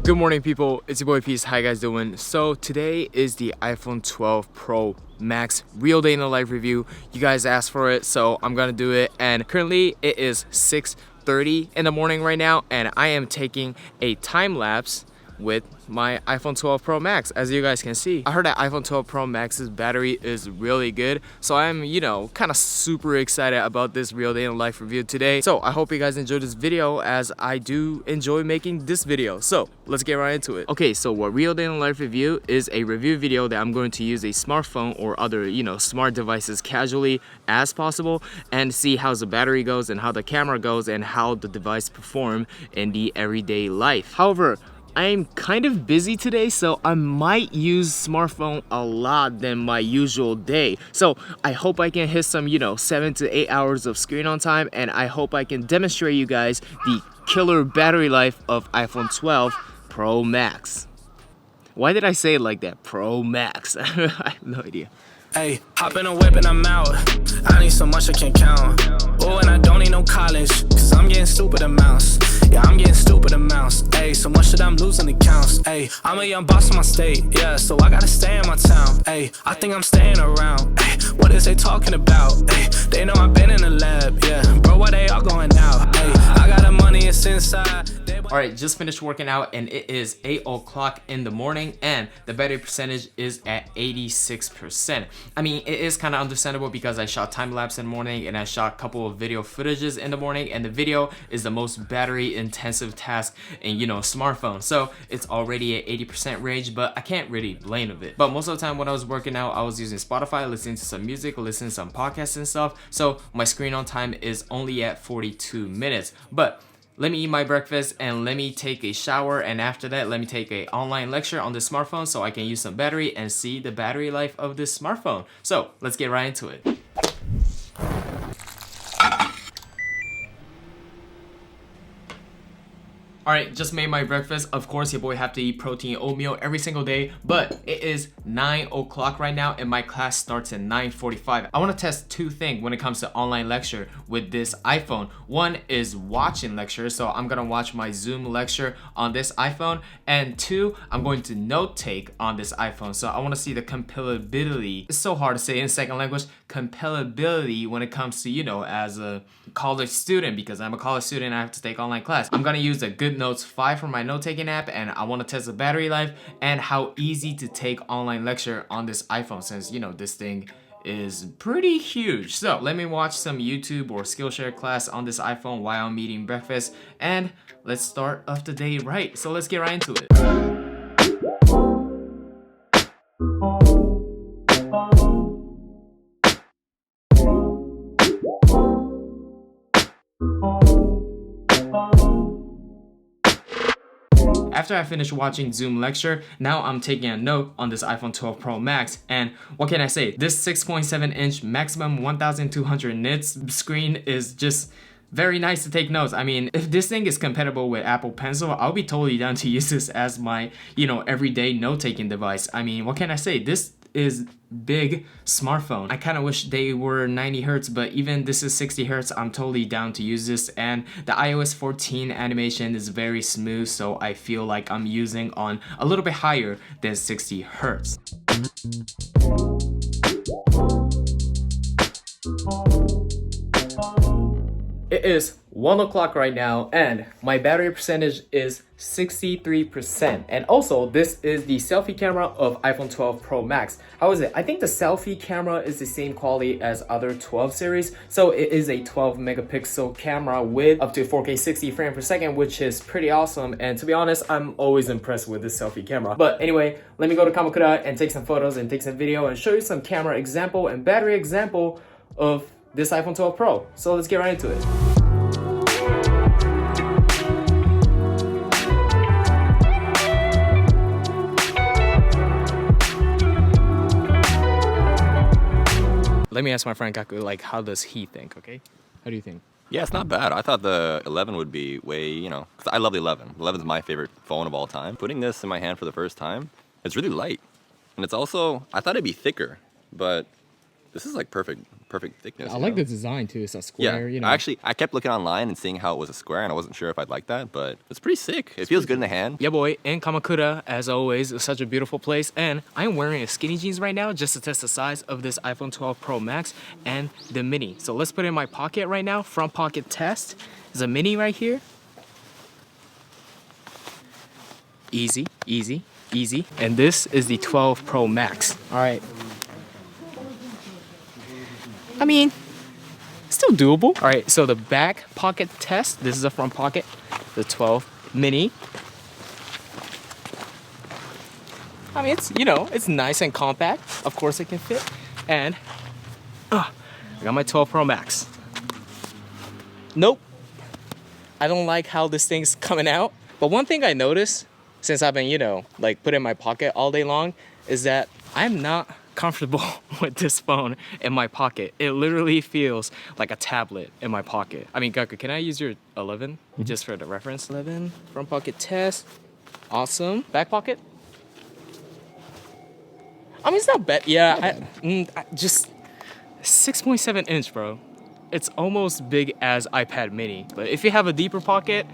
Good morning, people. It's your boy Peace. How you guys doing? So today is the iPhone 12 Pro Max real day in the life review. You guys asked for it, so I'm gonna do it. And currently it is 6:30 in the morning right now, and I am taking a time lapse with my iPhone 12 Pro Max. As you guys can see, I heard that iPhone 12 Pro Max's battery is really good, so I'm kind of super excited about this real day in life review today. So I hope you guys enjoyed this video, as I do enjoy making this video. So let's get right into it. Okay, so what real day in life review is a review video that I'm going to use a smartphone or other smart devices casually as possible and see how the battery goes and how the camera goes and how the device perform in the everyday life. However, I'm kind of busy today, so I might use smartphone a lot than my usual day. So I hope I can hit some 7 to 8 hours of screen on time, and I hope I can demonstrate you guys the killer battery life of iPhone 12 Pro Max. Why did I say it like that? Pro Max. I have no idea. Hey, hop in a whip and I'm out. I need so much I can't count. Oh, and I don't need no college, cause I'm getting stupid amounts. Yeah, I'm getting stupid amounts. Hey, so much that I'm losing accounts. Hey, I'm a young boss in my state. Yeah, so I gotta stay in my town. Hey, I think I'm staying around. Hey, what is they talking about? Hey, they know I've been in the lab. Yeah, bro, why they all going out? Hey, I got the money, it's inside. Alright, just finished working out and it is 8 o'clock in the morning and the battery percentage is at 86%. I mean, it is kind of understandable because I shot time lapse in the morning and I shot a couple of video footages in the morning, and the video is the most battery intensive task in smartphone. So it's already at 80% range, but I can't really blame of it. But most of the time when I was working out, I was using Spotify, listening to some music, listening to some podcasts and stuff. So my screen on time is only at 42 minutes. But let me eat my breakfast and let me take a shower, and after that let me take a online lecture on the smartphone so I can use some battery and see the battery life of this smartphone. So let's get right into it. Alright, just made my breakfast. Of course, your boy have to eat protein oatmeal every single day, but it is 9 o'clock right now and my class starts at 9:45. I want to test two things when it comes to online lecture with this iPhone. One is watching lecture, so I'm gonna watch my Zoom lecture on this iPhone, and two, I'm going to note take on this iPhone. So I want to see the compatibility. It's so hard to say in second language. Compatibility when it comes to as a college student, because I'm a college student and I have to take online class. I'm gonna use a Good Notes 5 for my note-taking app, and I want to test the battery life and how easy to take online lecture on this iPhone, since this thing is pretty huge. So let me watch some YouTube or Skillshare class on this iPhone while I'm eating breakfast, and let's start off the day right. So let's get right into it. After I finished watching Zoom lecture, now I'm taking a note on this iPhone 12 Pro Max, and what can I say? This 6.7-inch maximum 1200 nits screen is just very nice to take notes. I mean, if this thing is compatible with Apple Pencil, I'll be totally down to use this as my, everyday note-taking device. I mean, what can I say? This is big smartphone. I kind of wish they were 90 hertz, but even this is 60 hertz, I'm totally down to use this. And the iOS 14 animation is very smooth, so I feel like I'm using on a little bit higher than 60 hertz. It is 1 o'clock right now and my battery percentage is 63%. And also, this is the selfie camera of iPhone 12 Pro Max. How is it? I think the selfie camera is the same quality as other 12 series. So it is a 12 megapixel camera with up to 4K 60 frames per second, which is pretty awesome. And to be honest, I'm always impressed with this selfie camera. But anyway, let me go to Kamakura and take some photos and take some video and show you some camera example and battery example of this iPhone 12 Pro. So let's get right into it. Let me ask my friend Kaku, how does he think, okay? How do you think? Yeah, it's not bad. I thought the 11 would be way, because I love the 11. 11 is my favorite phone of all time. Putting this in my hand for the first time, it's really light. And it's also, I thought it'd be thicker, but This is like perfect thickness. I like the design too. It's a square, Yeah, you know. I kept looking online and seeing how it was a square, and I wasn't sure if I'd like that, but it's pretty sick. It feels good in the hand. Yeah, boy, in Kamakura, as always, is such a beautiful place, and I'm wearing a skinny jeans right now just to test the size of this iPhone 12 Pro Max and the Mini. So let's put it in my pocket right now. Front pocket test. There's a Mini right here. Easy, easy, easy. And this is the 12 Pro Max. All right. I mean, still doable. All right, so the back pocket test. This is a front pocket, the 12 Mini. I mean, it's, you know, it's nice and compact. Of course it can fit. And I got my 12 Pro Max. Nope. I don't like how this thing's coming out. But one thing I noticed since I've been, you know, like put in my pocket all day long is that I'm not comfortable with this phone in my pocket. It literally feels like a tablet in my pocket. I mean, Gaku, can I use your 11 just for the reference? 11, front pocket test. Awesome. Back pocket. I mean, it's not bad. Yeah, I just 6.7 inch, bro. It's almost big as iPad mini. But if you have a deeper pocket,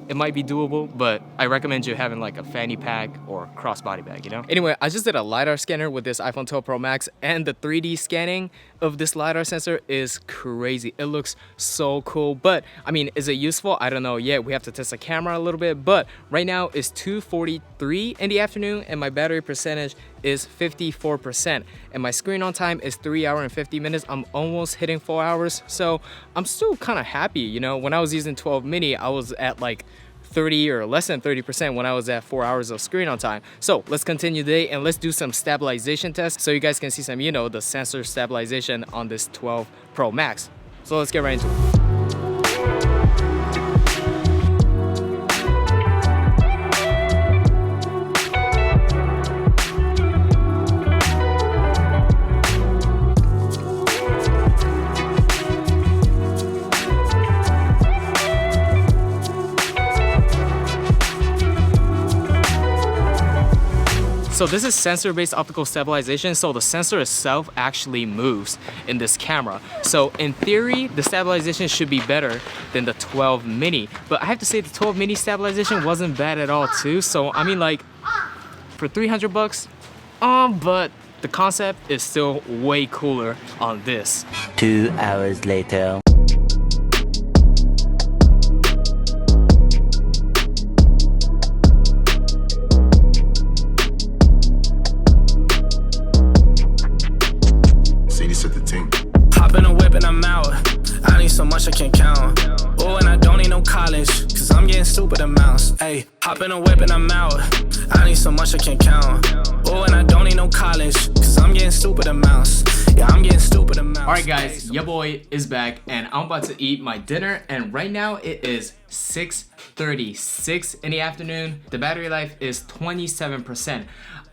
it might be doable, but I recommend you having like a fanny pack or crossbody bag, you know? Anyway, I just did a LiDAR scanner with this iPhone 12 Pro Max, and the 3D scanning of this LiDAR sensor is crazy. It looks so cool, but I mean, is it useful? I don't know yet. We have to test the camera a little bit, but right now it's 2:43 in the afternoon, and my battery percentage is 54%, and my screen on time is 3 hours and 50 minutes. I'm almost hitting 4 hours, so I'm still kind of happy, you know? When I was using 12 mini, I was at like 30 or less than 30% when I was at 4 hours of screen on time. So let's continue today and let's do some stabilization tests so you guys can see some, you know, the sensor stabilization on this 12 Pro Max. So let's get right into it. So this is sensor-based optical stabilization, so the sensor itself actually moves in this camera. So in theory, the stabilization should be better than the 12 mini. But I have to say the 12 mini stabilization wasn't bad at all too. So I mean, like, for 300 bucks, but the concept is still way cooler on this. 2 hours later. Hop in a whip and I'm out. I need so much I can't count. Oh, and I don't need no college, cause I'm getting stupid amounts. Ayy, hop in a whip and I'm out. I need so much I can't count. Oh, and I don't need no college, cause I'm getting stupid amounts. Yeah, I'm getting stupid amounts. Alright guys, your boy is back and I'm about to eat my dinner, and right now it is 6:36 in the afternoon. The battery life is 27%.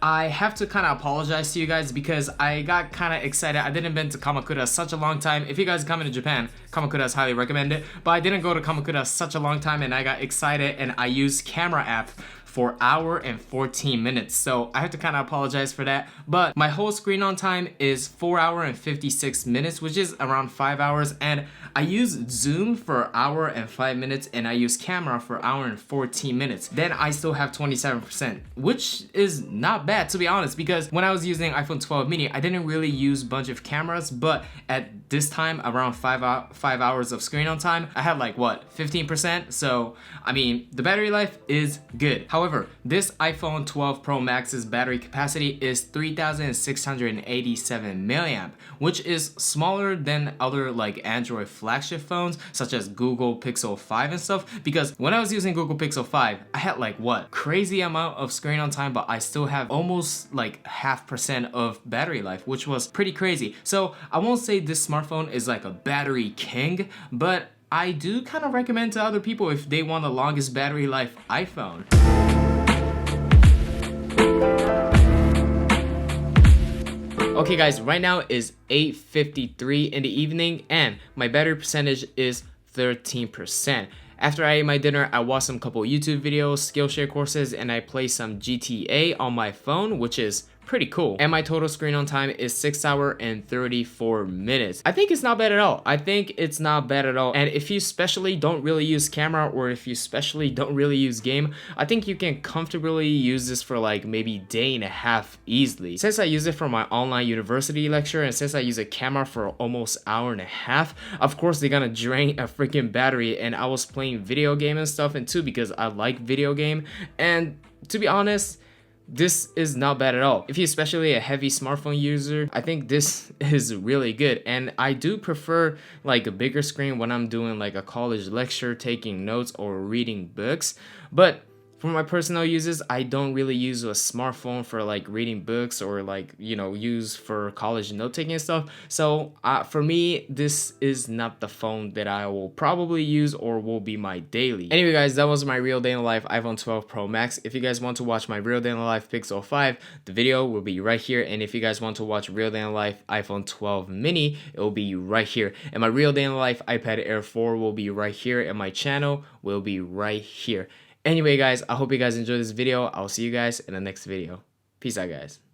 I have to kind of apologize to you guys because I got kind of excited. I didn't been to Kamakura such a long time. If you guys come into Japan, Kamakura is highly recommended. But I didn't go to Kamakura such a long time, and I got excited and I used camera app for 1 hour and 14 minutes. So I have to kind of apologize for that. But my whole screen on time is 4 hours and 56 minutes, which is around 5 hours. And I use Zoom for 1 hour and 5 minutes, and I use camera for 1 hour and 14 minutes. Then I still have 27%, which is not bad to be honest, because when I was using iPhone 12 mini, I didn't really use a bunch of cameras, but at this time, around 5 hours of screen on time, I had like what, 15%? So I mean, the battery life is good. However, this iPhone 12 Pro Max's battery capacity is 3,687 milliamp, which is smaller than other like Android flagship phones such as Google Pixel 5 and stuff, because when I was using Google Pixel 5, I had like what, crazy amount of screen on time, but I still have almost like 0.5% of battery life, which was pretty crazy. So I won't say this smartphone is like a battery king, but I do kind of recommend to other people if they want the longest battery life iPhone. Okay guys, right now is 8:53 in the evening and my battery percentage is 13%. After I ate my dinner, I watched some couple YouTube videos, Skillshare courses, and I played some GTA on my phone, which is pretty cool. And my total screen on time is 6 hours and 34 minutes. I think it's not bad at all. I think it's not bad at all. And if you especially don't really use camera, or if you especially don't really use game, I think you can comfortably use this for like maybe day and a half easily. Since I use it for my online university lecture, and since I use a camera for almost hour and a half, of course they're gonna drain a freaking battery. And I was playing video game and stuff, and too because I like video game, and to be honest, this is not bad at all. If you're especially a heavy smartphone user, I think this is really good. And I do prefer like a bigger screen when I'm doing like a college lecture, taking notes, or reading books. But for my personal uses, I don't really use a smartphone for like reading books, or like, you know, use for college note taking and stuff. So for me, this is not the phone that I will probably use or will be my daily. Anyway guys, that was my real day in the life iPhone 12 Pro Max. If you guys want to watch my real day in the life Pixel 5, the video will be right here. And if you guys want to watch real day in the life iPhone 12 mini, it will be right here. And my real day in the life iPad Air 4 will be right here, and my channel will be right here. Anyway guys, I hope you guys enjoyed this video. I'll see you guys in the next video. Peace out guys.